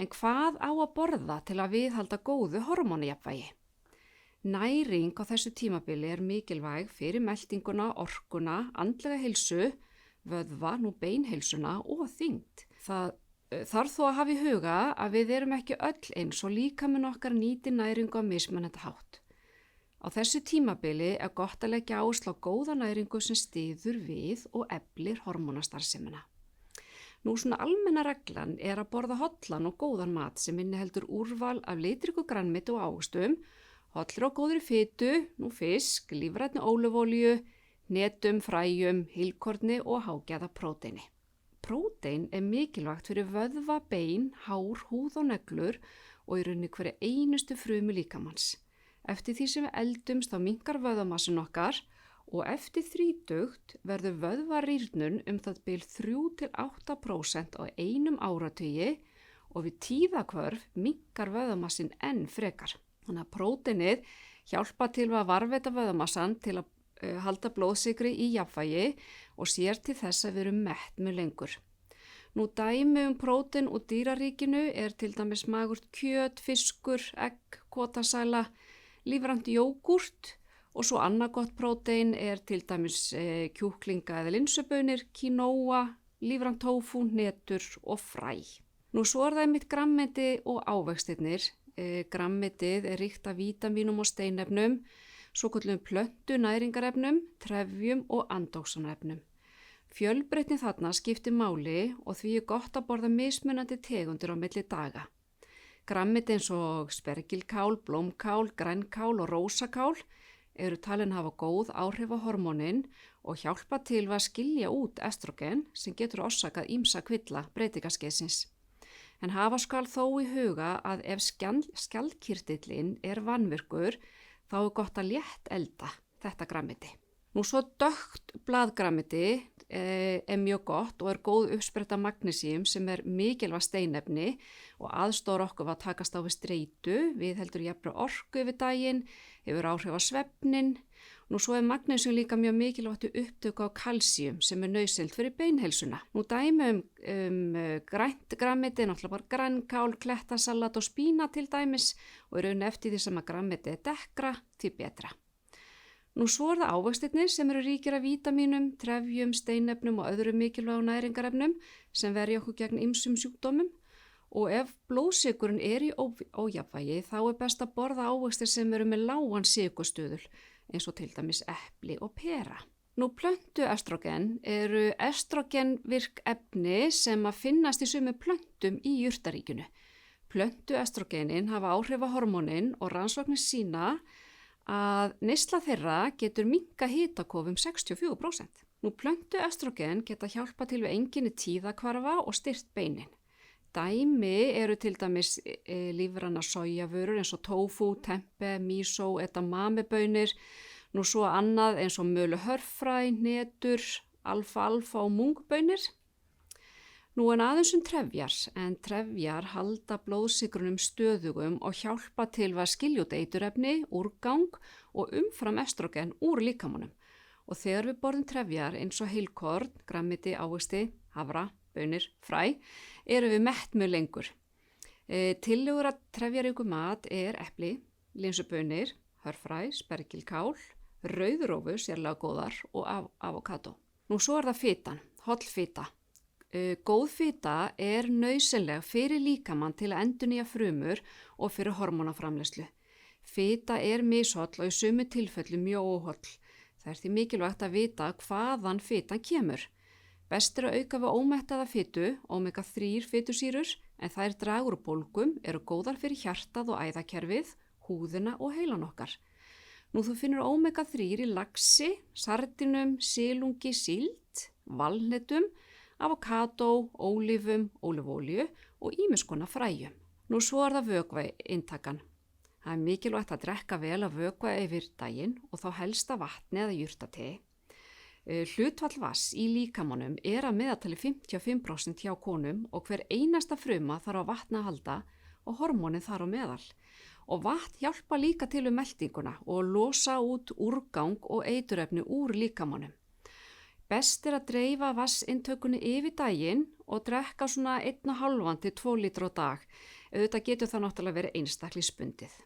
En hvað á að borða til að viðhalda góðu hormónajafnvægi? Næring á þessu tímabili er mikilvæg fyrir meltinguna, orkuna, andlega heilsu, vöðva, beinheilsuna og þyngd. Það þarf þó að hafa í huga að við erum ekki öll eins og líkaminn okkar nýti næringu á mismunandi hátt. Á þessu tímabili er gott að leggja áherslu á góða næringu sem styður við og eflir hormónastarfsemina. Svona almenna reglan er að borða hollan og góðan mat sem inniheldur úrval af litríku grænmeti og ávöxtum, hollur og góðri fitu, fisk, lífrænni ólífuolíu, hnetum, fræjum, heilkorni og hágæða próteini. Prótein er mikilvægt fyrir vöðva, bein, hár, húð og neglur og í rauninni hverju einustu frumu líkamanns. Eftir því sem við eldumst þá minnkar vöðvamassin okkar og eftir þrítugt verður vöðvarýrnun það bil 3–8% á einum áratugi og við tíðahvörf minnkar vöðvamassin enn frekar. Þannig að próteinið hjálpa til að varðveita vöðvamassan til að halda blóðsykri í jafnvægi og sér til þess að við erum mett með lengur. Dæmi prótein úr dýraríkinu er til dæmis magurt kjöt, fiskur, egg, kotasæla, lífrænt jógúrt og svo annað gott prótein er til dæmis kjúklinga eða linsubaunir, quinoa, lífrænt tófu, hnetur og fræ. Svo er það einmitt grænmeti og ávextirnir. Grænmetið er ríkt af vítamínum og steinefnum, svokölluðum plöntu næringarefnum, trefjum og andóksanefnum. Fjölbreytni þarna skiptir máli og því er gott að borða mismunandi tegundir á milli daga. Grænmeti eins og spergilkál, blómkál, grænkál og rósakál eru talin hafa góð áhrif á hormónin og hjálpa til að skilja út estrogen sem getur orsakað ýmsa kvilla breytingaskeiðsins. En hafa skal þó í huga að ef skjaldkirtillinn er vanvirkur, þá er gott að létt elda þetta grænmeti. Svo dökkt blaðgrænmeti er mjög gott og er góð uppspretta magnesíum sem er mikilvægt steinefni og aðstoðar okkur að takast á við streitu, viðheldur jafnri orku yfir daginn, hefur áhrif á svefnin. Svo er magnesíum líka mjög mikilvægt upptöku á kalsíum sem er nauðsynlegt fyrir beinheilsuna. Dæmi grænt grænmeti, náttúrulega bara grænkál, klettasalat og spínat til dæmis og í raun eftir því sem að grænmeti er dekkra, því betra. Svo er það ávextirnir sem eru ríkir af vítamínum, trefjum, steinefnum og öðrum mikilvægum næringarefnum sem verja okkur gegn ýmsum sjúkdómum og ef blóðsykurinn er í ójafnvægi þá er best að borða ávextir sem eru með lágan sykurstuðul eins og til dæmis epli og pera. Plöntu estrogen eru estrogenvirk efni sem að finnast í sumum plöntum í jurtaríkinu. Plöntu estrogenin hafa áhrif á hormónin og rannsóknir sýna að neysla þeirra getur minnkað hitakof 64%. Plöntu estrogen geta hjálpa til við einkenni tíðahvarfa og styrkt beinin. Dæmi eru til dæmis lífrænar sojavörur eins og tofu, tempe, miso, edamamebaunir, svo annað eins og mölu hörfræ, hnetur, alfalfa og mungbaunir. En aðeins trefjar, en trefjar halda blóðsykrunum stöðugum og hjálpa til að skilja út eiturefni, úrgang og umfram estrogen úr líkamanum. Og þegar við borðum trefjar eins og heilkorn, grænmeti, ávexti, havra, baunir, fræ, eru við mett mjög lengur. Tillögur að trefjaríku mat er epli, linsubaunir, hörfræ, spergilkál, rauðrófur, sérlega góðar og avokado. Svo er það fitan, holl fita. Góð fita er nauðsynleg fyrir líkamann til að endurnýja frumur og fyrir hormónaframleiðslu. Fita er misholl og í sumu tilfellum mjög óholl. Það er því mikilvægt að vita hvaðan fitan kemur. Best er að auka við ómettaða fitu, omega-3 fitusýrur, en þær draga úr bólgum, eru góðar fyrir hjartað og æðakerfið, húðina og heilan okkar. Þú finnur omega-3 í laxi, sardínum, silungi, síld, valhnetum, avokado, ólífum, ólífuolíu og ýmiss konar fræjum. Svo er það vökvainntakan. Það er mikilvægt að drekka vel af vökva yfir daginn og þá helst af vatni eða jurtatei. Hlutfall vatns í líkamanum er að meðaltali 55% hjá konum og hver einasta fruma þarf á vatni að halda og hormónin þar á meðal. Og vatn hjálpa líka til meltinguna og losa út úrgang og eiturefni úr líkamanum. Best er að dreifa vatnsintökunni yfir daginn og drekka svona 1,5 til 2 lítra á dag. Auðvitað getur það náttúrulega verið einstaklingsbundið.